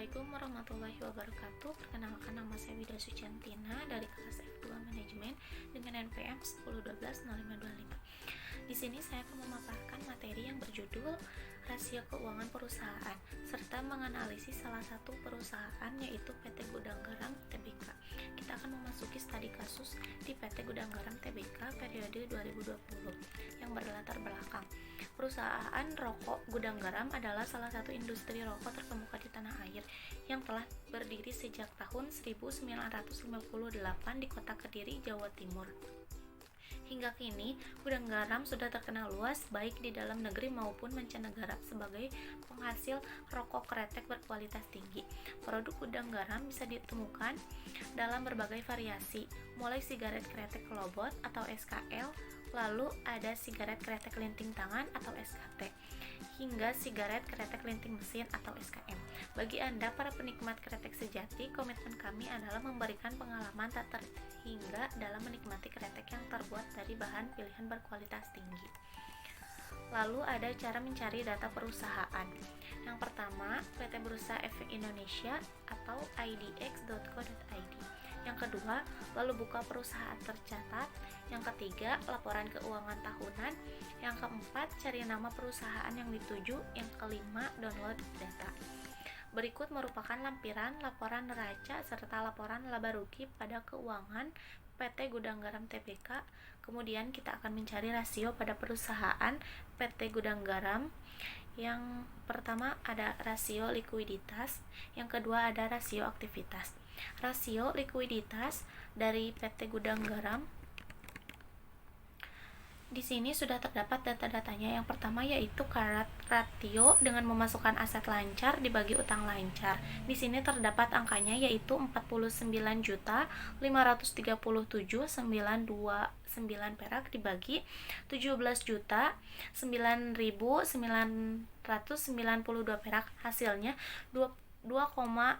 Assalamualaikum warahmatullahi wabarakatuh. Perkenalkan, nama saya Wida Suciantina dari kelas F2 Manajemen dengan NPM 10120525. Di sini saya akan memaparkan materi yang berjudul Rasio Keuangan Perusahaan serta menganalisis salah satu perusahaan, yaitu PT Gudang Garam Tbk. Kita akan memasuki studi kasus di PT Gudang Garam Tbk periode 2020 yang berlatar belakang. Perusahaan rokok Gudang Garam adalah salah satu industri rokok terkemuka di tanah air yang telah berdiri sejak tahun 1958 di Kota Kediri, Jawa Timur. Hingga kini, Gudang Garam sudah terkenal luas baik di dalam negeri maupun mancanegara sebagai penghasil rokok kretek berkualitas tinggi. Produk Gudang Garam bisa ditemukan dalam berbagai variasi, mulai sigaret kretek kelobot atau SKL, lalu ada sigaret kretek linting tangan atau SKT, hingga sigaret kretek linting mesin atau SKM. Bagi Anda para penikmat kretek sejati, komitmen kami adalah memberikan pengalaman tak terhingga dalam menikmati kretek yang terbuat dari bahan pilihan berkualitas tinggi. Lalu ada cara mencari data perusahaan. Yang pertama, PT Bursa Efek Indonesia atau idx.co.id. Yang kedua, lalu buka perusahaan tercatat. Yang ketiga, laporan keuangan tahunan. Yang keempat, cari nama perusahaan yang dituju. Yang kelima, download data. Berikut merupakan lampiran laporan neraca serta laporan laba rugi pada keuangan PT Gudang Garam Tbk. Kemudian kita akan mencari rasio pada perusahaan PT Gudang Garam. Yang pertama ada rasio likuiditas, yang kedua ada rasio aktivitas. Rasio likuiditas dari PT Gudang Garam, di sini sudah terdapat data-datanya. Yang pertama yaitu current ratio dengan memasukkan aset lancar dibagi utang lancar. Di sini terdapat angkanya yaitu 49.537.929 perak dibagi 17.9.992 perak. Hasilnya 2,9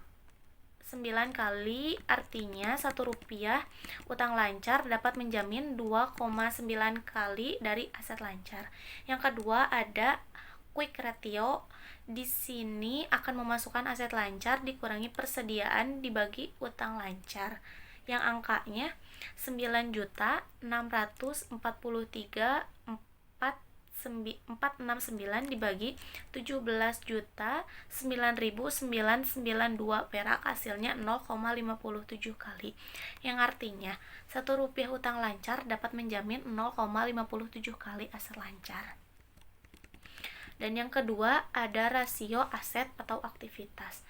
kali, artinya Rp1 utang lancar dapat menjamin 2,9 kali dari aset lancar. Yang kedua ada quick ratio. Di sini akan memasukkan aset lancar dikurangi persediaan dibagi utang lancar, yang angkanya 9.643.469 dibagi 17.9.992 perak. Hasilnya 0,57 kali, yang artinya Rp1 utang lancar dapat menjamin 0,57 kali aset lancar. Dan yang kedua ada rasio aset atau aktivitas.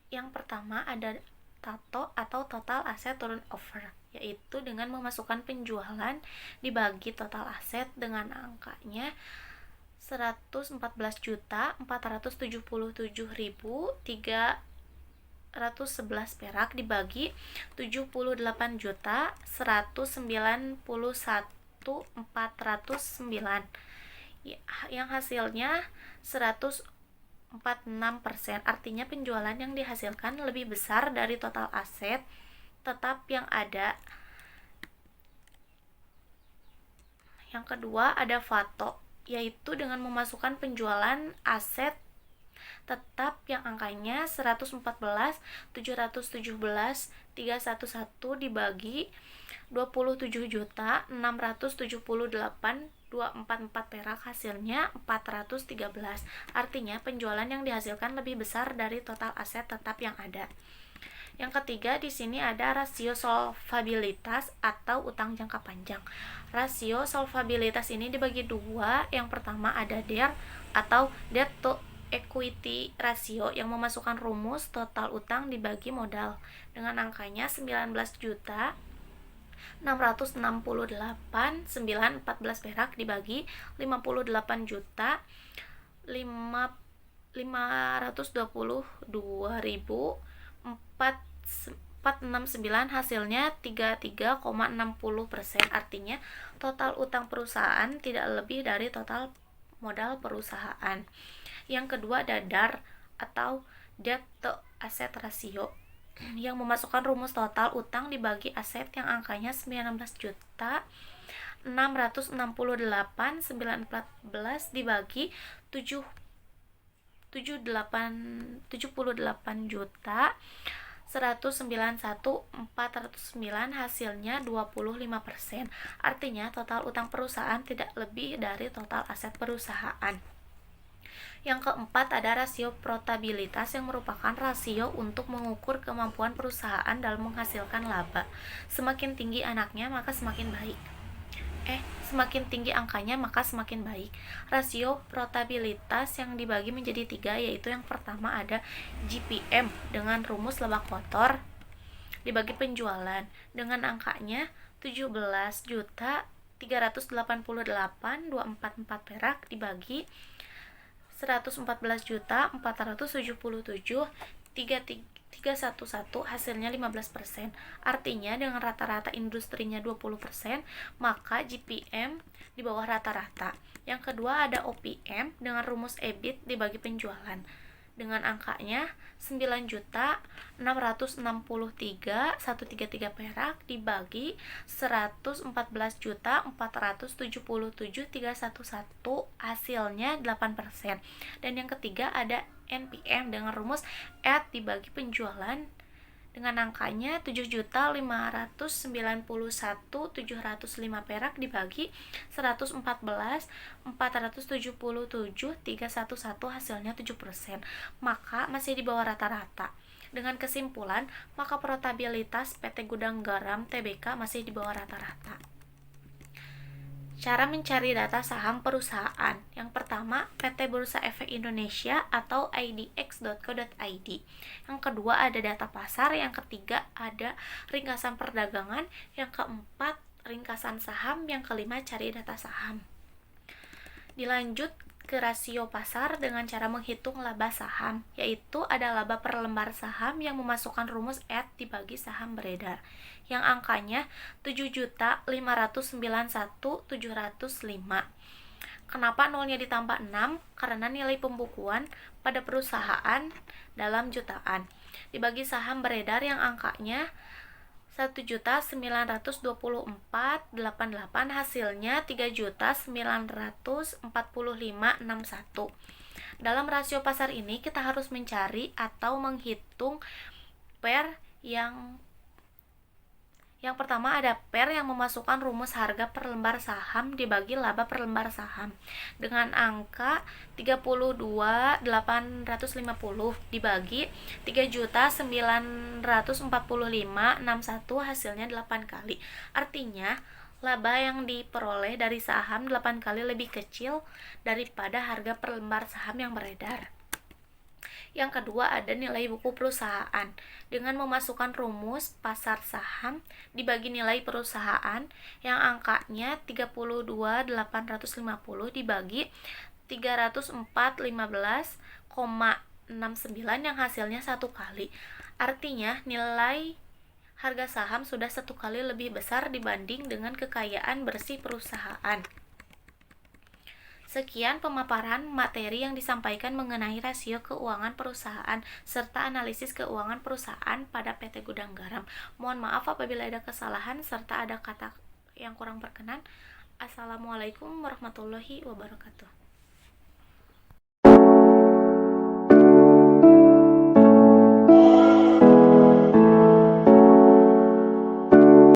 Yang pertama ada TATO atau total asset turnover, yaitu dengan memasukkan penjualan dibagi total aset dengan angkanya 114.477.311 perak dibagi 78.191.409, yang hasilnya 146%. Artinya penjualan yang dihasilkan lebih besar dari total aset tetap yang ada. Yang kedua ada FATO, yaitu dengan memasukkan penjualan aset tetap yang angkanya 114.717.311 dibagi 27.678.244 perak. Hasilnya 413. Artinya penjualan yang dihasilkan lebih besar dari total aset tetap yang ada. Yang ketiga di sini ada rasio solvabilitas atau utang jangka panjang. Rasio solvabilitas ini dibagi dua. Yang pertama ada DER atau debt to equity ratio, yang memasukkan rumus total utang dibagi modal dengan angkanya 19.668.914 perak dibagi 58.522.469. Hasilnya 33,60%. Artinya total utang perusahaan tidak lebih dari total modal perusahaan. Yang kedua ada DAR atau debt to asset ratio, yang memasukkan rumus total utang dibagi aset yang angkanya 19.668.914 dibagi 78.191.409 hasilnya 25%. Artinya total utang perusahaan tidak lebih dari total aset perusahaan. Yang keempat ada rasio profitabilitas yang merupakan rasio untuk mengukur kemampuan perusahaan dalam menghasilkan laba. Semakin tinggi anaknya maka semakin baik. Semakin tinggi angkanya maka semakin baik. Rasio profitabilitas yang dibagi menjadi 3, yaitu yang pertama ada GPM dengan rumus laba kotor dibagi penjualan dengan angkanya 17.388.244 perak dibagi 114.477.311 hasilnya 15%. Artinya dengan rata-rata industrinya 20%, maka GPM di bawah rata-rata. Yang kedua ada OPM dengan rumus EBIT dibagi penjualan dengan angkanya 9.663.133 perak dibagi 114.477.311 hasilnya 8%. Dan yang ketiga ada NPM dengan rumus ET dibagi penjualan dengan angkanya 7.591.705 perak dibagi 114.477.311 hasilnya 7%, maka masih di bawah rata-rata. Dengan kesimpulan, maka profitabilitas PT Gudang Garam Tbk masih di bawah rata-rata. Cara mencari data saham perusahaan. Yang pertama, PT Bursa Efek Indonesia atau idx.co.id. Yang kedua ada data pasar. Yang ketiga ada ringkasan perdagangan. Yang keempat ringkasan saham. Yang kelima cari data saham. Dilanjut ke rasio pasar dengan cara menghitung laba saham, yaitu ada laba per lembar saham yang memasukkan rumus ET dibagi saham beredar yang angkanya 7.591.705. Kenapa nolnya ditambah 6? Karena nilai pembukuan pada perusahaan dalam jutaan dibagi saham beredar yang angkanya 1.924.88 hasilnya 3.945.61. Dalam rasio pasar ini kita harus mencari atau menghitung PER yang pertama ada PER yang memasukkan rumus harga per lembar saham dibagi laba per lembar saham dengan angka 32.850 dibagi 3.945.61 hasilnya 8 kali. Artinya laba yang diperoleh dari saham 8 kali lebih kecil daripada harga per lembar saham yang beredar. Yang kedua ada nilai buku perusahaan dengan memasukkan rumus pasar saham dibagi nilai perusahaan yang angkanya 32.850 dibagi 304.15,69 yang hasilnya 1 kali. Artinya nilai harga saham sudah 1 kali lebih besar dibanding dengan kekayaan bersih perusahaan. Sekian pemaparan materi yang disampaikan mengenai rasio keuangan perusahaan serta analisis keuangan perusahaan pada PT Gudang Garam. Mohon maaf apabila ada kesalahan serta ada kata yang kurang berkenan. Assalamualaikum warahmatullahi wabarakatuh.